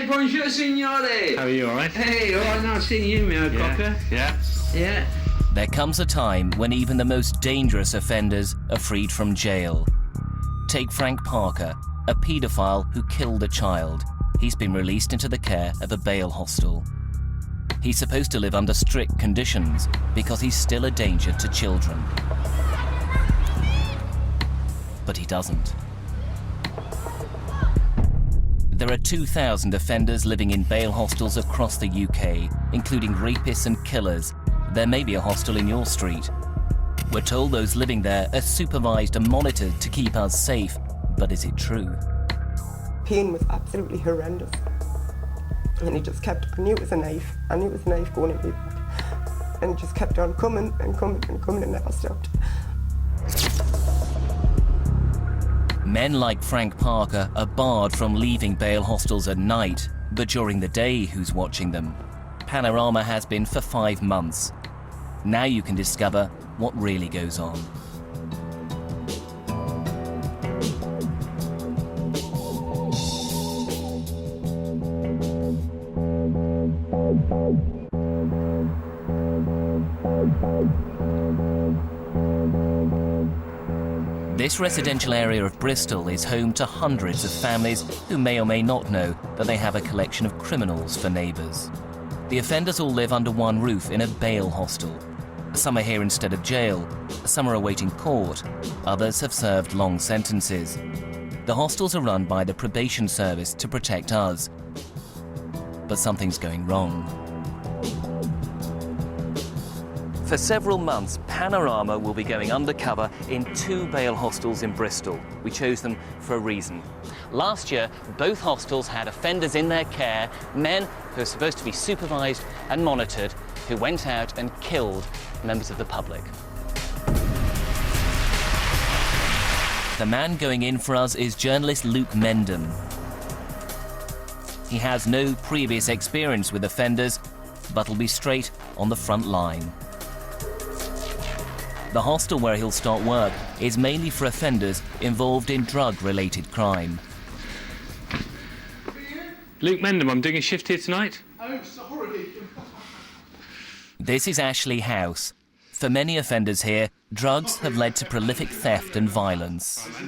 Hey, bonjour, signore. How are you, all right? Hey, all right, nice seeing you, my cocker. Yeah. Yeah. There comes a time when even the most dangerous offenders are freed from jail. Take Frank Parker, a paedophile who killed a child. He's been released into the care of a bail hostel. He's supposed to live under strict conditions because he's still a danger to children. But he doesn't. There are 2,000 offenders living in bail hostels across the UK, including rapists and killers. There may be a hostel in your street. We're told those living there are supervised and monitored to keep us safe, but is it true? Pain was absolutely horrendous. And he just kept, I knew it was a knife. I knew it was a knife going in me. And it just kept on coming and coming and coming and never stopped. Men like Frank Parker are barred from leaving bail hostels at night, but during the day, who's watching them? Panorama has been for 5 months. Now you can discover what really goes on. This residential area of Bristol is home to hundreds of families who may or may not know that they have a collection of criminals for neighbours. The offenders all live under one roof in a bail hostel. Some are here instead of jail, some are awaiting court, others have served long sentences. The hostels are run by the probation service to protect us. But something's going wrong. For several months, Panorama will be going undercover in 2 bail hostels in Bristol. We chose them for a reason. Last year, both hostels had offenders in their care, men who are supposed to be supervised and monitored, who went out and killed members of the public. The man going in for us is journalist Luke Mendham. He has no previous experience with offenders, but will be straight on the front line. The hostel where he'll start work is mainly for offenders involved in drug-related crime. Luke Mendham, I'm doing a shift here tonight. Oh, sorry. This is Ashley House. For many offenders here, drugs have led to prolific theft and violence. Sorry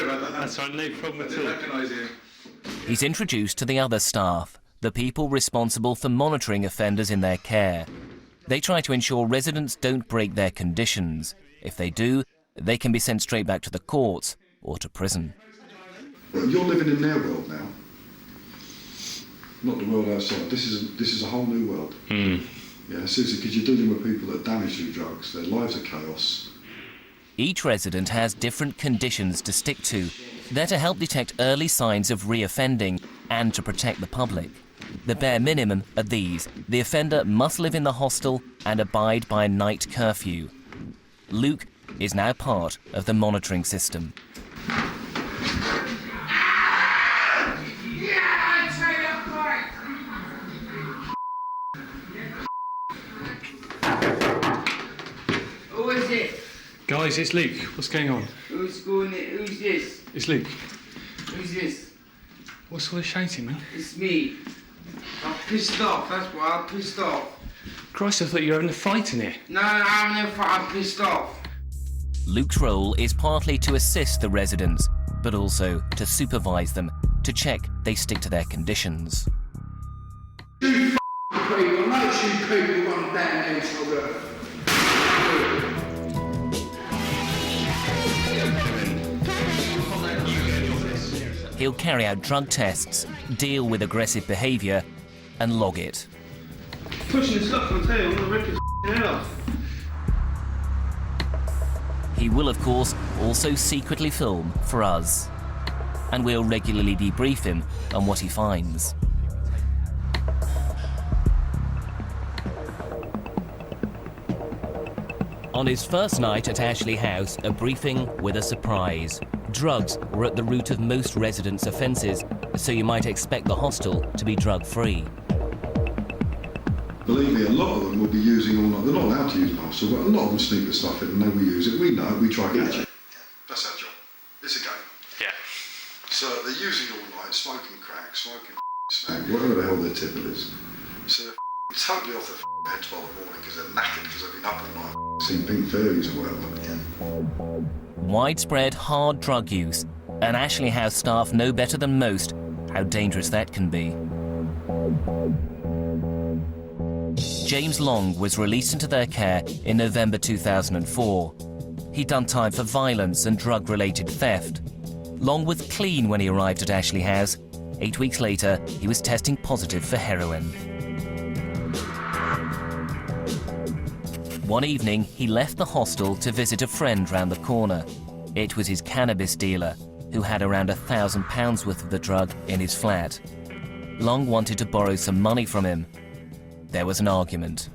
about that. That's right, no problem at all. Recognise you. He's introduced to the other staff, the people responsible for monitoring offenders in their care. They try to ensure residents don't break their conditions. If they do, they can be sent straight back to the courts or to prison. You're living in their world now, not the world outside. This is a whole new world. Yeah, seriously, because you're dealing with people that are damaged through drugs. Their lives are chaos. Each resident has different conditions to stick to. They're to help detect early signs of reoffending and to protect the public. The bare minimum are these. The offender must live in the hostel and abide by a night curfew. Luke is now part of the monitoring system. Who is it? Guys, it's Luke. What's going on? Who's this? It's Luke. Who's this? What's all this shouting, man? It's me. I'm pissed off, that's why I'm pissed off. Christ, I thought you were having a fight in here. No, I'm never I'm pissed off. Luke's role is partly to assist the residents, but also to supervise them, to check they stick to their conditions. You people, I know it's you people who run down there so good. He'll carry out drug tests, deal with aggressive behaviour, and log it. Pushing this stuff on tail, I'm gonna rip his head off. He will, of course, also secretly film for us. And we'll regularly debrief him on what he finds. On his first night at Ashley House, a briefing with a surprise. Drugs were at the root of most residents' offences, so you might expect the hostel to be drug-free. Believe me, a lot of them will be using all night. They're not allowed to use an hostel, but a lot of them sneak the stuff in and they will use it. We know, we try to catch it. That's our job. It's a game. Yeah. So they're using all night, smoking crack, smoking whatever the hell their tipple is. So they're totally off their heads by the morning because they're knackered because they've been up all night, seen pink fairies or whatever. Widespread hard drug use, and Ashley House staff know better than most how dangerous that can be. James Long was released into their care in November 2004. He'd done time for violence and drug-related theft. Long was clean when he arrived at Ashley House. 8 weeks later, he was testing positive for heroin. One evening, he left the hostel to visit a friend round the corner. It was his cannabis dealer, who had around £1,000 worth of the drug in his flat. Long wanted to borrow some money from him. There was an argument.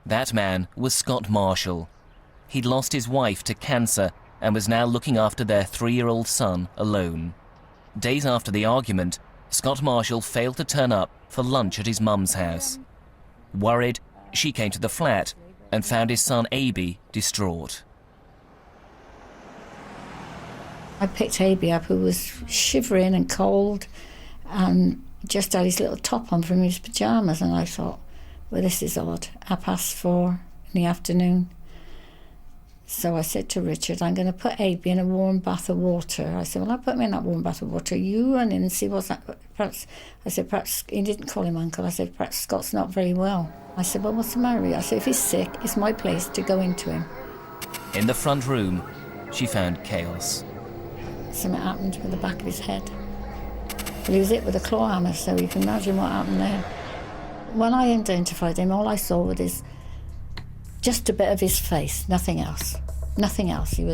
That man was Scott Marshall. He'd lost his wife to cancer and was now looking after their 3-year-old son alone. Days after the argument, Scott Marshall failed to turn up for lunch at his mum's house. Worried, she came to the flat and found his son Aby distraught. I picked Aby up, who was shivering and cold and just had his little top on from his pyjamas, and I thought, well, this is odd. 4:30 in the afternoon. So I said to Richard, I'm going to put Aby in a warm bath of water. I said, well, I'll put him in that warm bath of water. You run in and see what's that. Perhaps, I said, perhaps, he didn't call him uncle. I said, perhaps Scott's not very well. I said, well, what's the matter with you? I said, if he's sick, it's my place to go into him. In the front room, she found chaos. Something happened with the back of his head. But he was hit with a claw hammer, so you can imagine what happened there. When I identified him, all I saw was just a bit of his face, nothing else. Nothing else. You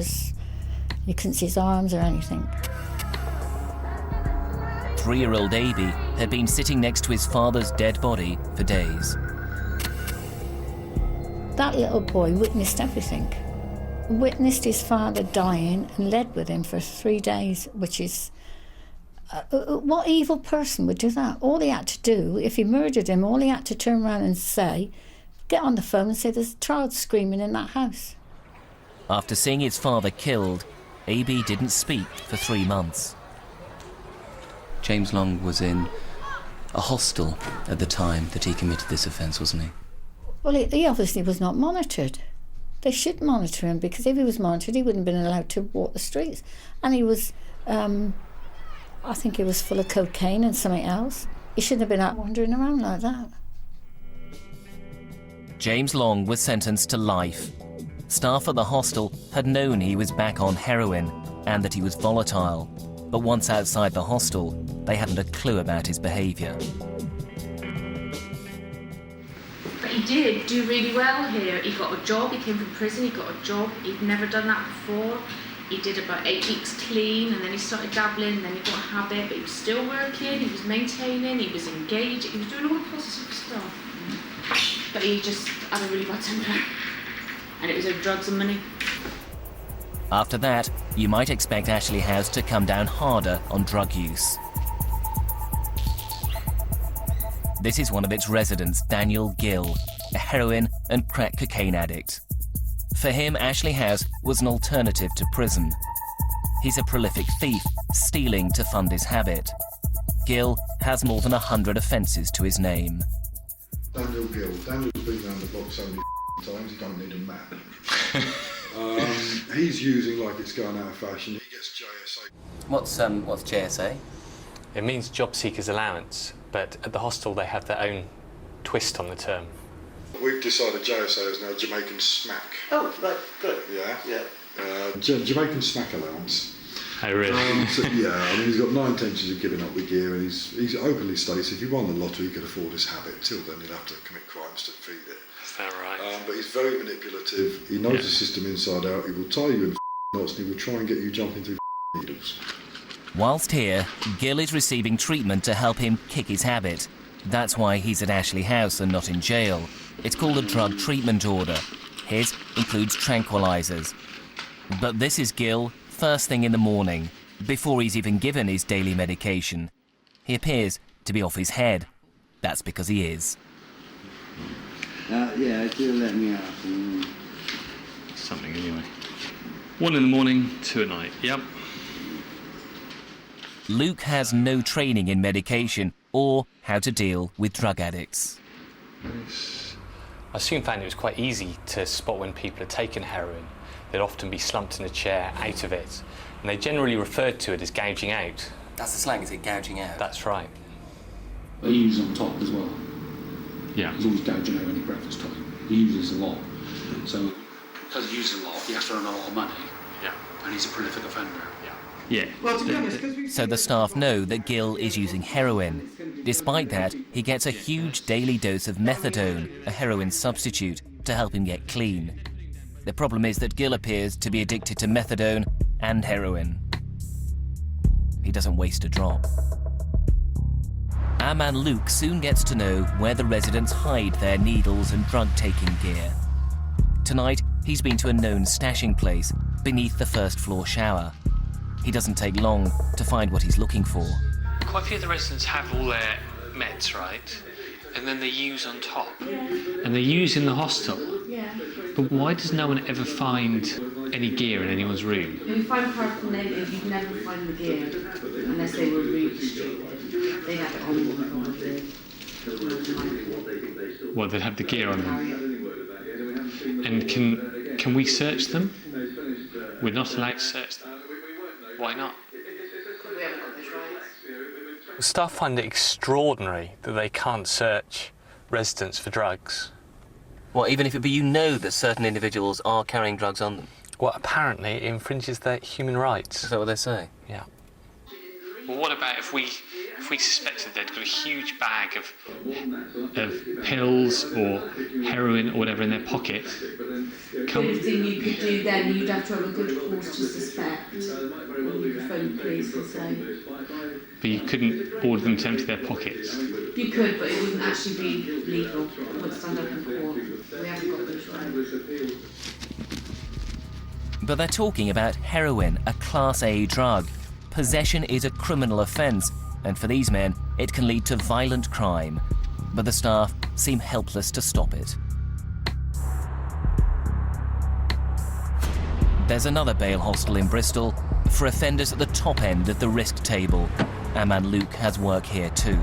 couldn't see his arms or anything. 3-year-old Aby had been sitting next to his father's dead body for days. That little boy witnessed everything. Witnessed his father dying and led with him for 3 days, which is... what evil person would do that? All he had to do, if he murdered him, all he had to turn around and say, get on the phone and say, there's a child screaming in that house. After seeing his father killed, Aby didn't speak for 3 months. James Long was in a hostel at the time that he committed this offence, wasn't he? Well, he obviously was not monitored. They should monitor him, because if he was monitored, he wouldn't have been allowed to walk the streets. And he was, I think he was full of cocaine and something else. He shouldn't have been out wandering around like that. James Long was sentenced to life. Staff at the hostel had known he was back on heroin and that he was volatile. But once outside the hostel, they hadn't a clue about his behaviour. But he did do really well here. He got a job, he came from prison, he got a job. He'd never done that before. He did about 8 weeks clean, and then he started dabbling, and then he got a habit, but he was still working, he was maintaining, he was engaged, he was doing all the positive stuff. But he just had a really bad temper, and it was over drugs and money. After that, you might expect Ashley House to come down harder on drug use. This is one of its residents, Daniel Gill, a heroin and crack cocaine addict. For him, Ashley House was an alternative to prison. He's a prolific thief, stealing to fund his habit. Gill has more than 100 offences to his name. Daniel Gill. Daniel's been around the block so many times he don't need a map. He's using like it's going out of fashion. He gets JSA. What's JSA? It means job seekers allowance, but at the hostel they have their own twist on the term. We've decided JSA is now Jamaican smack. Oh, right, good. Yeah? Jamaican smack allowance. Oh, really? So, yeah, I mean, he's got no intentions of giving up the gear, and he's openly states if he won the lottery, he could afford his habit. Till then, he'd have to commit crimes to feed it. Is that right? But he's very manipulative. He knows the system inside out. He will tie you in knots, and he will try and get you jumping through needles. Whilst here, Gill is receiving treatment to help him kick his habit. That's why he's at Ashley House and not in jail. It's called a drug treatment order. His includes tranquilizers. But this is Gill first thing in the morning, before he's even given his daily medication. He appears to be off his head. That's because he is. Yeah, it will let me out. Something anyway. 1 in the morning, 2 at night. Yep. Luke has no training in medication or how to deal with drug addicts. I soon found it was quite easy to spot when people had taken heroin. They'd often be slumped in a chair out of it, and they generally referred to it as gouging out. That's the slang, is it? Gouging out? That's right. But he uses on top as well. Yeah. He's always gouging out any breakfast time. He uses a lot. So, because he uses a lot, he has to earn a lot of money. Yeah. And he's a prolific offender. Yeah. Well, to be honest, because we... So the staff know that Gil is using heroin. Despite that, he gets a huge daily dose of methadone, a heroin substitute, to help him get clean. The problem is that Gil appears to be addicted to methadone and heroin. He doesn't waste a drop. Our man Luke soon gets to know where the residents hide their needles and drug-taking gear. Tonight, he's been to a known stashing place beneath the first-floor shower. He doesn't take long to find what he's looking for. Quite a few of the residents have all their meds, right? And then they use on top. And they use in the hostel. Yeah. But why does no one ever find any gear in anyone's room? When you find paraphernalia, you'd never find the gear unless they were really stupid. They have it on them probably. Well, they have the gear on them. And can we search them? We're not allowed to search them. Why not? We haven't got this right. Staff find it extraordinary that they can't search residents for drugs. Well, even if it be you know that certain individuals are carrying drugs on them? Well, apparently it infringes their human rights. Is that what they say? Yeah. Well, what about if we suspected they'd got a huge bag of pills or heroin or whatever in their pocket? The only thing you could do then, you'd have to have a good cause to suspect. Or you could phone the police and say. But you couldn't order them to empty their pockets? You could, but it wouldn't actually be legal. It would stand up in court. We haven't got those right. But they're talking about heroin, a Class A drug. Possession is a criminal offence, and for these men, it can lead to violent crime. But the staff seem helpless to stop it. There's another bail hostel in Bristol for offenders at the top end of the risk table. Our man Luke has work here too.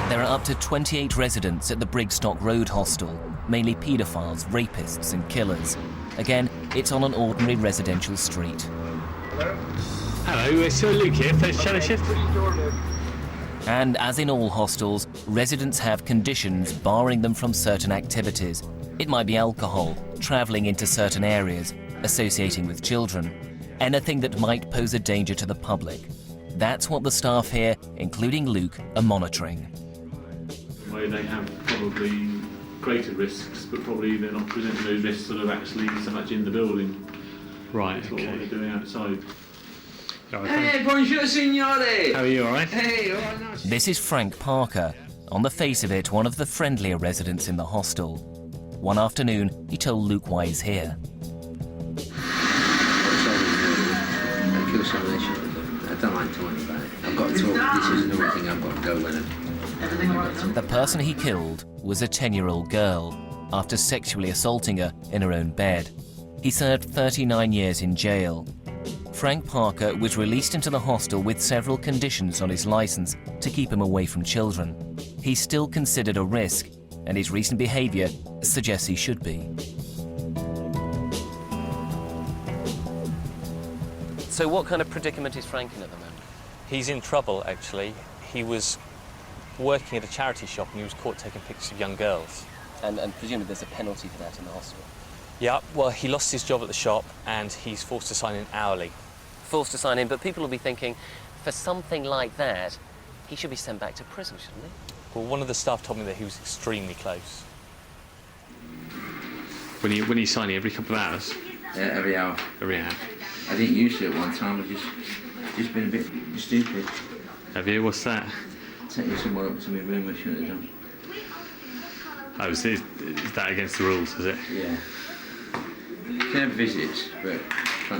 There are up to 28 residents at the Brigstock Road hostel, mainly paedophiles, rapists and killers. Again, it's on an ordinary residential street. Hello, it's Luke here, first shadow shift. And as in all hostels, residents have conditions barring them from certain activities. It might be alcohol, travelling into certain areas, associating with children, anything that might pose a danger to the public. That's what the staff here, including Luke, are monitoring. Where they have probably greater risks, but probably they're not presenting those risks sort of actually so much in the building. Right, It's what they're doing outside. Hey, bonjour, signore! How are you, all right? Hey, all right, nice. This is Frank Parker, on the face of it, one of the friendlier residents in the hostel. One afternoon, he told Luke why he's here. I feel so relationship with them. I don't like talking about it. I've got to talk. This is another thing I've got to go with. The person he killed was a 10-year-old girl after sexually assaulting her in her own bed. He served 39 years in jail. Frank Parker was released into the hostel with several conditions on his licence to keep him away from children. He's still considered a risk, and his recent behaviour suggests he should be. So what kind of predicament is Frank in at the moment? He's in trouble, actually. He was working at a charity shop and he was caught taking pictures of young girls. And presumably there's a penalty for that in the hospital. Yeah, well, he lost his job at the shop and he's forced to sign in hourly. Forced to sign in, but people will be thinking, for something like that, he should be sent back to prison, shouldn't he? Well, one of the staff told me that he was extremely close. When you sign every couple of hours? Every hour. Every hour. I didn't used to at one time. I've just been a bit stupid. Have you? What's that? Taking someone up to my room I shouldn't have done. Oh, is that against the rules, is it? Yeah. You can have visits, but